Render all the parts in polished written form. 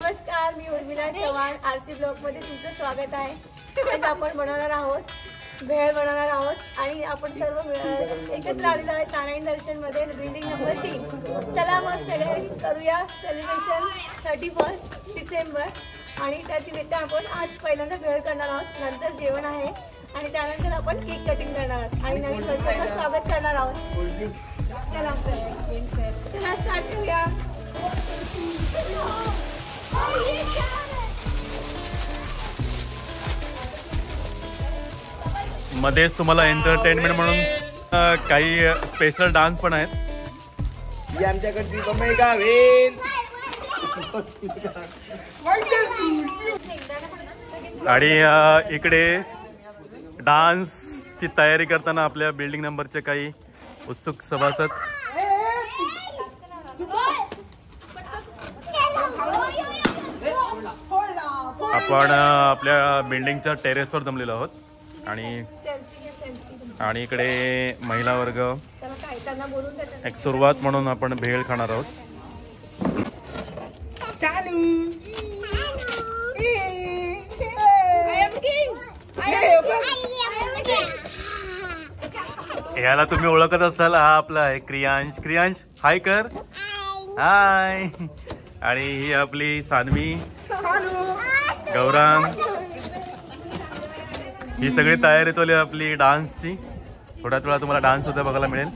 नमस्कार, मी Urmila Chavan RC blog मध्ये तुमचं स्वागत आहे। आज आपण बनवणार आहोत भेळ बनवणार आहोत आणि आपण सर्व एकत्र आलेलो आहे नारायण दर्शन मध्ये बिल्डिंग नंबर 3। चला मग सगळे करूया सेलिब्रेशन 31 डिसेंबर आणि त्या निमित्त आपण आज पहिल्यांदा भेळ करणार आहोत, नंतर जेवण आहे आणि त्यानंतर आपण केक कटिंग करणार आहोत आणि नवीन वर्षाचं स्वागत करणार आहोत। चला स्टार्ट करूया। मध्येच तुम्हाला एंटरटेनमेंट म्हणून काही स्पेशल डान्स पण आहेत। ही आमच्याकडची बम्बई गावेल आणि इकडे डान्सची तयारी करताना आपल्या बिल्डिंग नंबरचे काही उत्सुक सभासद आपण आपल्या बिल्डिंगच्या टेरेसवर जमलेलो आहोत आणि इकडे महिला वर्ग एक सुरुवात म्हणून आपण भेळ खाणार आहोत। याला तुम्ही ओळखत असाल, हा आपला आहे क्रियांश। क्रियांश हाय कर, हाय। आणि ही आपली सानवी, गौरांग। ही सगळी तयारी तोली आपली डान्सची। थोड्याच वेळा तुम्हाला डान्स सुद्धा बघायला मिळेल।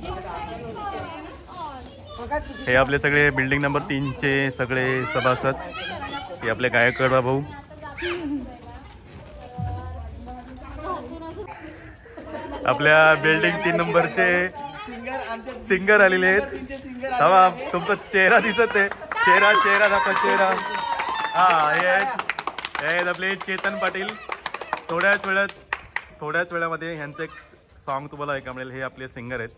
हे आपले सगळे बिल्डिंग नंबर 3चे सगळे सभासद, हे आपले गायकवाड भाऊ। आपल्या बिल्डिंग 3 नंबरचे सिंगर आलेले आहेत। तेव्हा तुमचा चेहरा दिसत आहे, चेहरा दाखवा चेहरा। हा, हे आहेत आपले चेतन पाटील। थोड्याच वेळामध्ये ह्यांचं एक सॉन्ग तुम्हाला ऐका मिळेल। हे आपले सिंगर आहेत।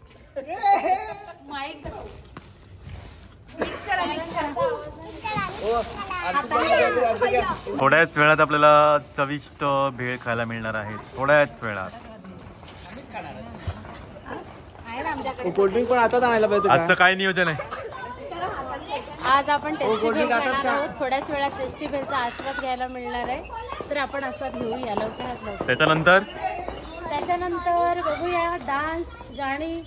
थोड्याच वेळात आपल्याला चविष्ट भेळ खायला मिळणार आहे, थोड्याच वेळात। कोल्ड्रिंक पण आता आणायला पाहिजे। आजचं काय नियोजन आहे? आज आपण टेस्टी भेळ खाणार आहोत। थोड्याच वेळात टेस्टी भेळचा आस्वाद घ्यायला मिळणार आहे, तर आपण आस्वाद घेऊया लवकरात लवकर। त्याच्यानंतर बघूया डान्स गाणी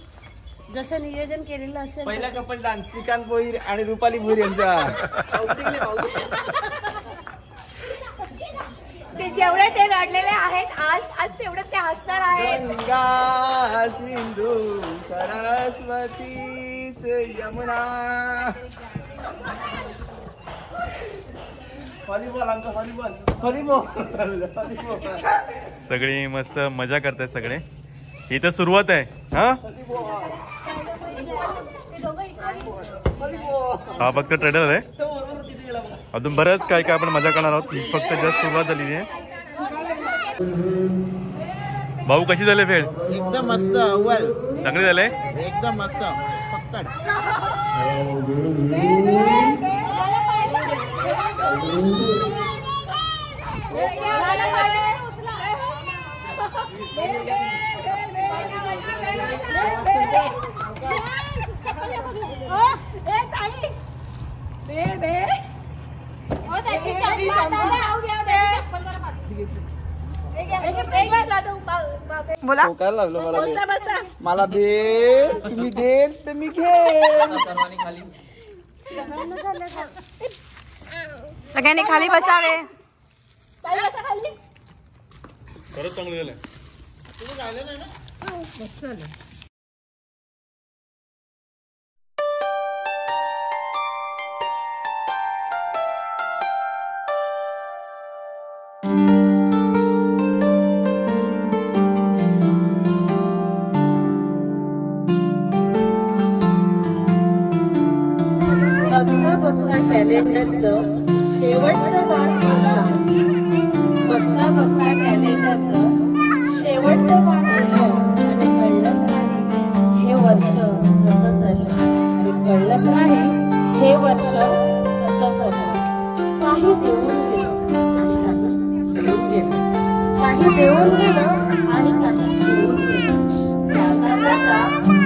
जसं नियोजन केलेलं असेल। पहिला कपल डान्स श्रीकांत भोईर आणि रुपाली भोईर यांचा। ते जेवढे ते रडलेले आहेत आज तेवढे ते हसणार आहेत। गंगा सिंधू सरस्वतीच यमुना। सगळी मस्त मजा करतायत सगळे। ही तर सुरुवात आहे। हा फक्त ट्रेलर आहे, अजून बरंच काय काय आपण मजा करणार आहोत। फक्त जस्ट सुरुवात झालेली आहे। भाऊ कशी झाले भेळ? एकदम मस्त, अव्वल चांगले झाले, एकदम मस्त पक्कड। बोला, मला भेळ तुम्ही देल तर मी घेईल। सगळ्यांनी खाली बसावे। खरंच चांगलं झालंय। बघता कॅलेंडरचं शेवटचं वार आला। बघता कॅलेंडरचं शेवटचं वार आलं आणि कळलंच नाही हे वर्ष कसं झालं, आणि कळलंच नाही हे वर्ष कसं झालं। काही देऊन गेलं आणि काही घेऊन गेलं, काही देऊन गेलं आणि काही घेऊन गेलं। जाता जाता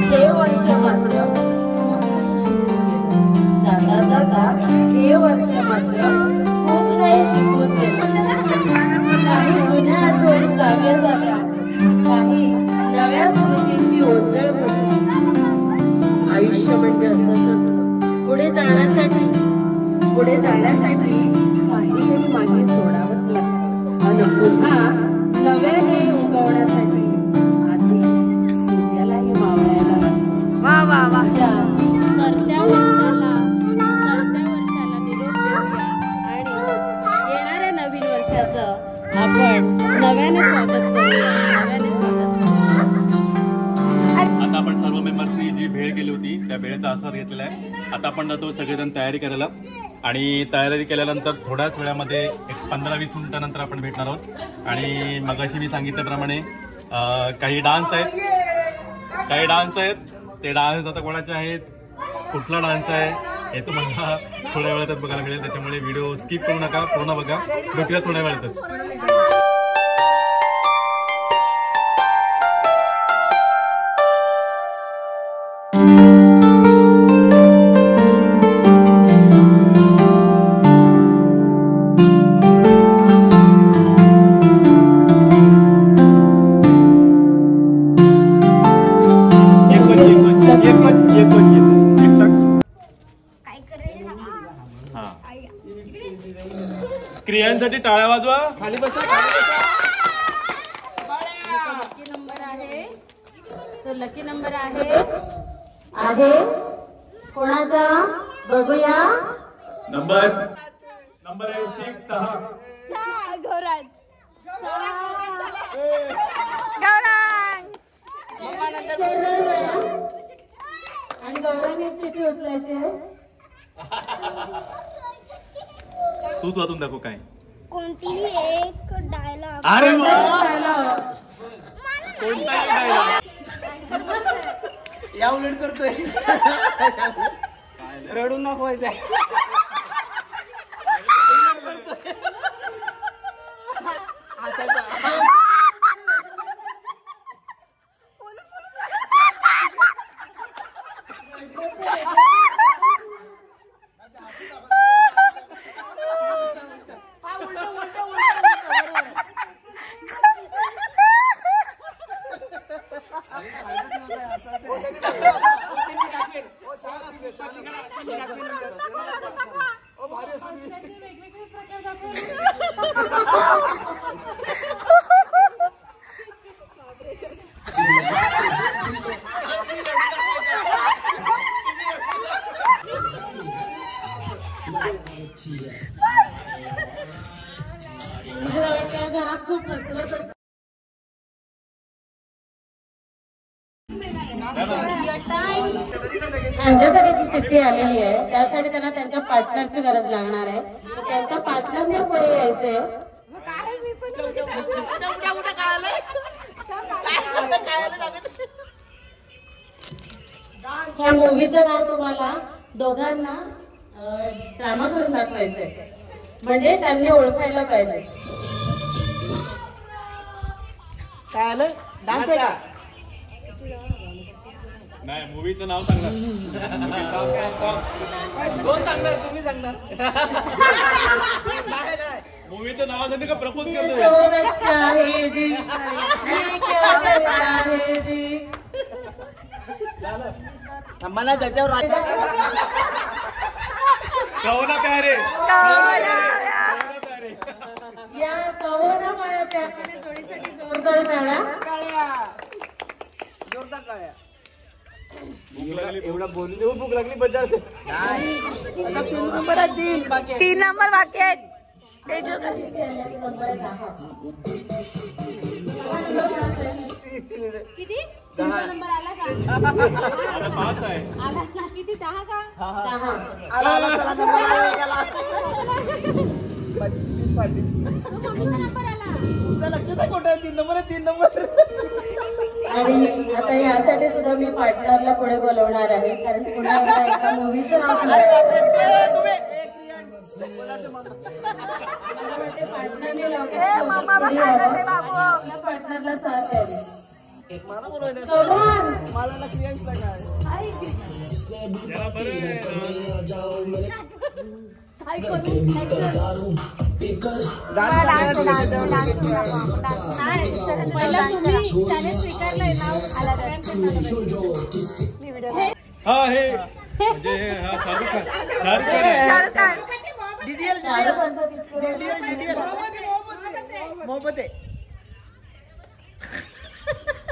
हे वर्ष मात्र जाता जाता हे वर्ष मात्र वर्षासाठी काहीतरी मागे सोडावंच लागतं आणि पुन्हा नव्याने उगवण्यासाठी आधी सूर्यालाही मावळायला लागतं. वा वा वा. सरत्या वर्षाला निरोप देऊया आणि येणाऱ्या नवीन वर्षाचं आपण नव्याने स्वागत करूया. आता आपण सर्व मेंबर्सनी जी भेळ केली होती त्या भेळेचा आस्वाद घेतलेला आहे. आता आपण जातो सगळेजण तयारी करायला आणि तयारी केल्यानंतर थोड्याच वेळामध्ये एक 15-20 मिनिटानंतर आपण भेटणार आहोत. आणि मगाशी मी सांगितल्याप्रमाणे काही डान्स आहेत. ते डान्स आता कोणाचे आहेत, कुठला डान्स आहे हे तुम्हाला थोड्या वेळातच बघायला मिळेल. त्याच्यामुळे व्हिडिओ स्किप करू नका, पूर्ण बघा. भेटूया थोड्या वेळातच. स्त्रियांसाठी टाळ्या वाजवा. खाली बसा. लकी नंबर आहे तो लकी नंबर आहे कोणाचा बघूया. नंबर आहे 6. गौरांग. आणि गौरव एक चिठी उचलायची आहे. तूच वाचून दाखव काय. कोणतीही एक डायलॉग. अरे कोणताही डायलॉग. या उलट करतोय. रडून दाखवायचंय. घरात खूप हसवत असत. त्यांच्यासाठी जी चिठ्ठी आलेली आहे त्यासाठी त्यांना त्यांच्या पार्टनरची गरज लागणार आहे. त्यांच्या पार्टनरने पुढे यायचंय. ह्या मूवीचं नाव तुम्हाला दोघांना ड्रामा करून दाखवायचंय म्हणजे त्यांनी ओळखायला पाहिजे. काय आलं? डान्स आहे का? नाही, मूवीचं नाव सांगणार. तुम्ही सांगणार. मूवीचं नाव सांगते का प्रपोज करतोय. मला त्याच्यावर कहो प्यारे. या कहोना माया प्यारे जोडीसाठी जोरदार टाळ्या. जोरदार टाळ्या. एवढा बोलली भूक लागली बद्दल. 3 नंबर बाकी आहेत. किती? 10 नंबर आला का? आता 5 आहे. आला ना किती? 10 का? 10. आला चला नंबर आला. नंबर आला. तुमच्या लक्षात आहे कुठे 3 नंबर आहे. 3 नंबर. आणि आता यासाठी सुद्धा मी पार्टनरला पुढे बोलवणार आहे कारण पुन्हा एकदा एका मूवीचं नाव पार्टनरला साथ द्यावी. मला ना क्रियांश लागणार. हा हे म्हणजे शाहरुख खान आहे. शाहरुखांचा पिक्चर मोहब्बत आहे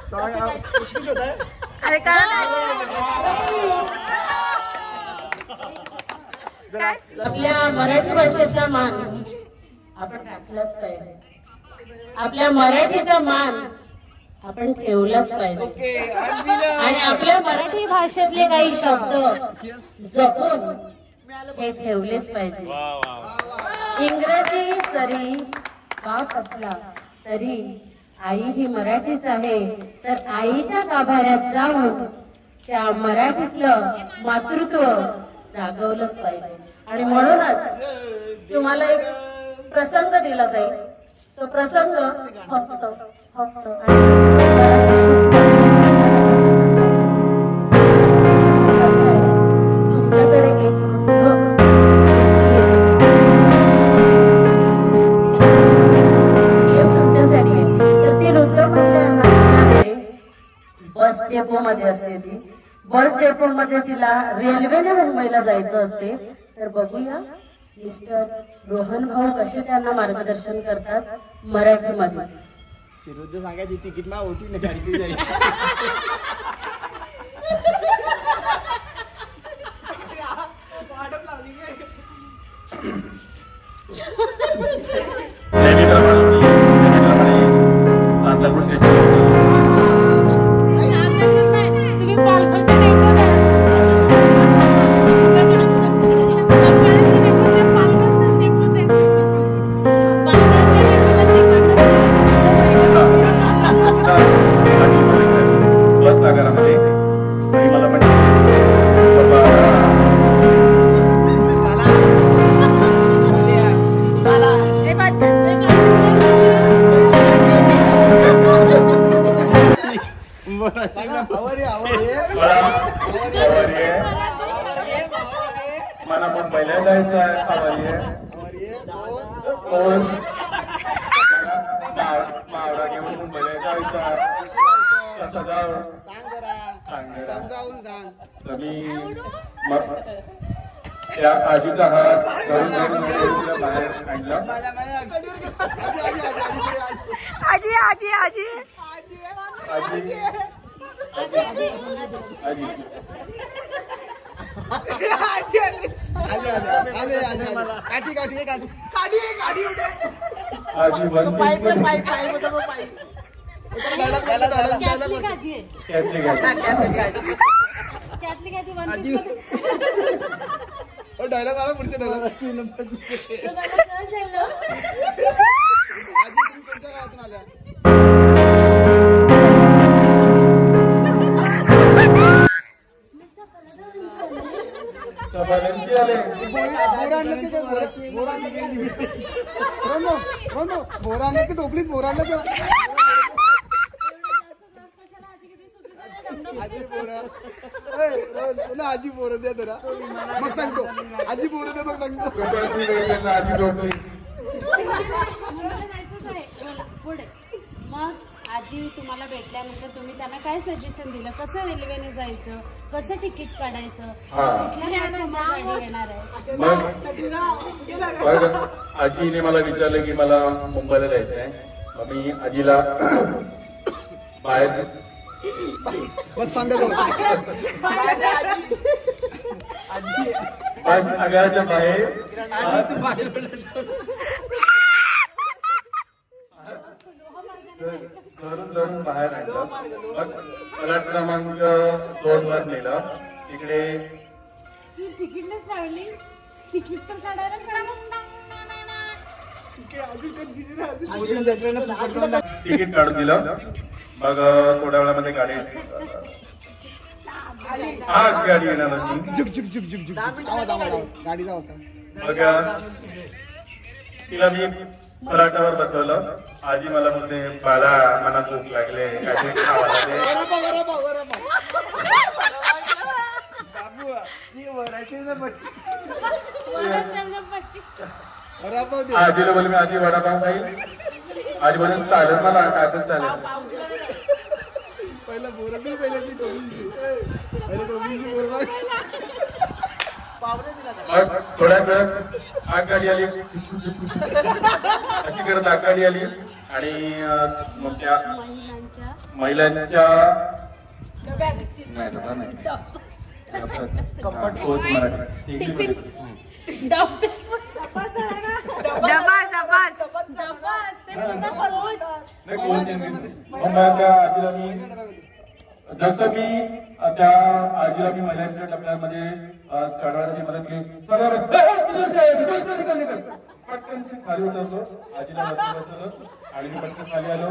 सॉन्ग पुष्किल होता है अरे काय आपल्या मराठी भाषेचा मान आपण राखलाच पाहिजे. आपल्या मराठीचा मान आपण ठेवलाच पाहिजे. आणि आपल्या मराठी भाषेतले काही शब्द जपून हे ठेवलेच पाहिजे. इंग्रजी जरी बाप असला तरी आई ही मराठीच आहे. तर आईच्या गाभाऱ्यात जाऊन त्या मराठीतलं मातृत्व जागवलंच पाहिजे. आणि म्हणूनच तुम्हाला एक प्रसंग दिला जाईल. तो प्रसंग फक्त तुमच्याकडे एक वृद्ध व्यक्ती येते. तुमच्यासाठी आहे. तर ती वृद्ध महिला विचारते, बस डेपो मध्ये असते ती. बस डेपो मध्ये तिला रेल्वेने मुंबईला जायचं असते. तर बघूया मिस्टर रोहन भाऊ कसे त्यांना मार्गदर्शन करतात मराठीमध्ये. चिरुद्ध सांगायची तिकीट मा ओटी न घालली जाईल सांतापूर स्टेशन तुम्ही पालघरच्या डेपोत आहे. बस आगारामध्ये आणि मला म्हणजे मला मुंबईला जायचं आहे. मावळा घेऊन मुंबईला जायचं आहे. कसं जाऊ तर मी मग त्या आजीचा हात धरून तिला बाहेर आणला. आजी आजी आजी आजी आजी डायलॉग आला पुढच्या डायलॉग आजी तुम्ही कोणत्या गावातून आल्या सबाल्यांची आले बोरा आणलं की टोपलीत बोरा आणलं तर आजी बोरा आजी बोर द्या जरा मग सांगतो आजी बोर द्या मग सांगतो आजी झोपली. पुढे मग आजी तुम्हाला भेटल्यानंतर तुम्ही त्यांना काय सजेशन दिलं, कसं रेल्वेने जायचं, कसं तिकीट काढायचं, कुठल्या गाडी येणार आहे. मग आजीने मला विचारलं की मला मुंबईला जायचं आहे. मग मी आजीला बाहेर बस सांगतो बस आगाच्या बाहेर धरून बाहेर आणलं. मग मला क्रमांक 2 वर नेलं. तिकडे तिकीटच काढली, तिकीट तर काढायला तिकीट काढून दिलं. मग थोड्या वेळामध्ये गाडी गाडी येणार होती. झुक झुक झुक झुक झुक आवाज गाडीचा आवाज मग तिला मी पराठावर बसवलं. आजी मला बोलते बाळा मला भूक लागले काहीतरी खावायला दे. आजीला बोल मी आजी वडापाव खाईल. आजी बोल चालेल मला काय पण चालेल. पहिला बोरत पहिल्या ती टोपलीची बोरबा मग थोड्या वेळात आगगाडी आली अशी करत आगगाडी आली आणि मग त्या महिलांच्या नाही तसा नाही कोच मराठी आजीला मी जसं मी त्या आजीला मी महिलांच्या टप्प्यामध्ये चढवण्याची मदत केली पटकन खाली उतरलो आजीला बसवलं आणि मी पटकन खाली आलो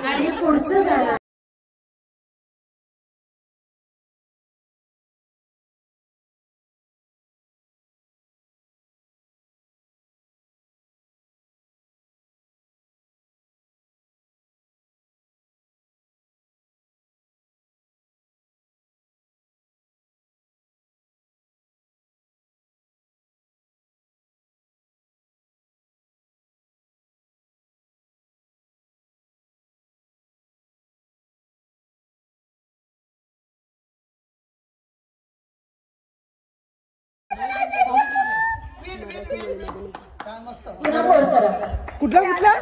आणि पुढचं गाणं कुठला कुठला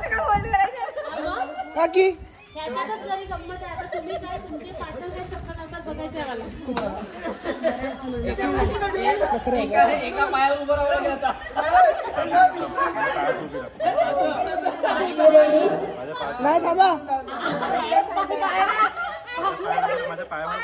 काकी एका पायावर उभं राहावं लागेल आता. नाही थांबा माझ्या पायावर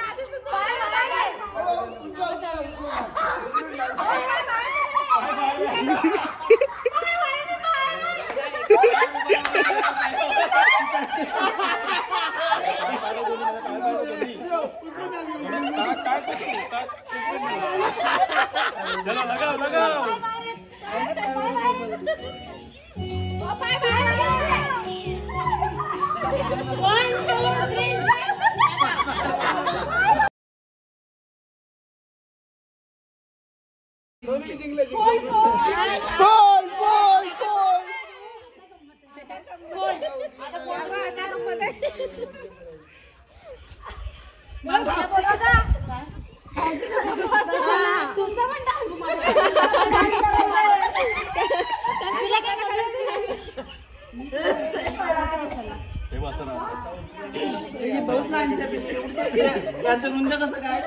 कसं काय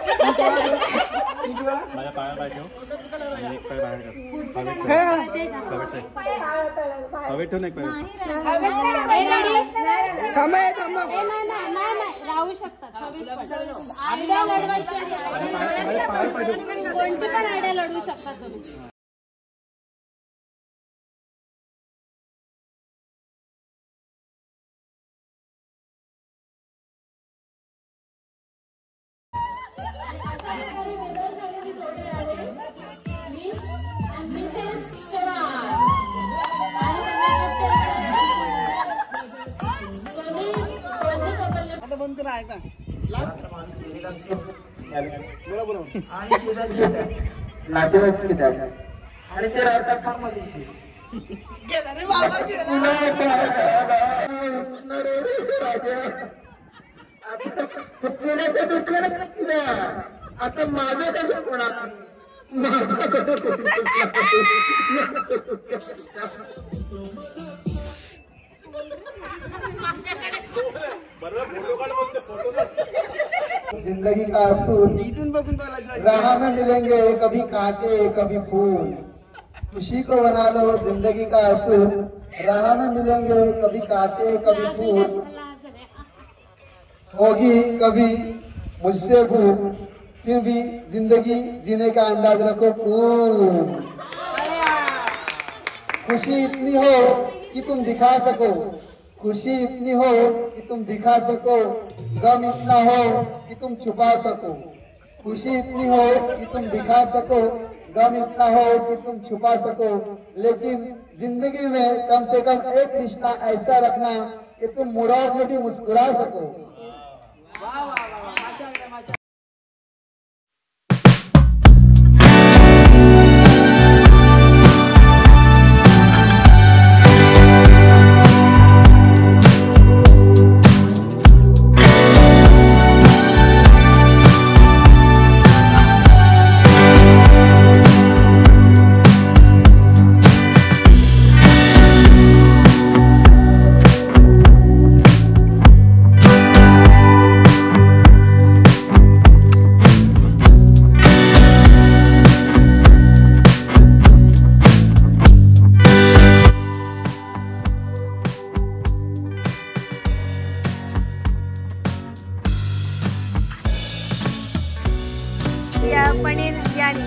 माझ्या पाया पाय ठेव आणि एक पाय बाहेर हवे ठेव नाही राहू शकतात आयडिया कोणती पण आयडिया लढवू शकता तुम्ही. बंद करा ऐका नातेवाईक किती आहेत आणि ते राहतात फार्मसीशी. आता माझं कसं होणार जिंदगी का असूल राह में मिलेंगे कभी कांटे कभी फूल. खुशी को बना लो जिंदगी का असूल राह में मिलेंगे कभी कांटे कभी फूल. होगी कभी मुझसे भूल, फिर भी जिंदगी जीने का अंदाज रखो खूब। खुशी इतनी हो कि तुम दिखा सको, खुशी इतनी हो कि तुम दिखा सको, गम इतना हो कि तुम छुपा सको। खुशी इतनी हो कि तुम दिखा सको, गम इतना हो कि तुम छुपा सको, लेकिन जिंदगी में कम से कम एक रिश्ता ऐसा रखना कि तुम मुड़ाव में भी मुस्कुरा सको। या पनीर बिर्याणी.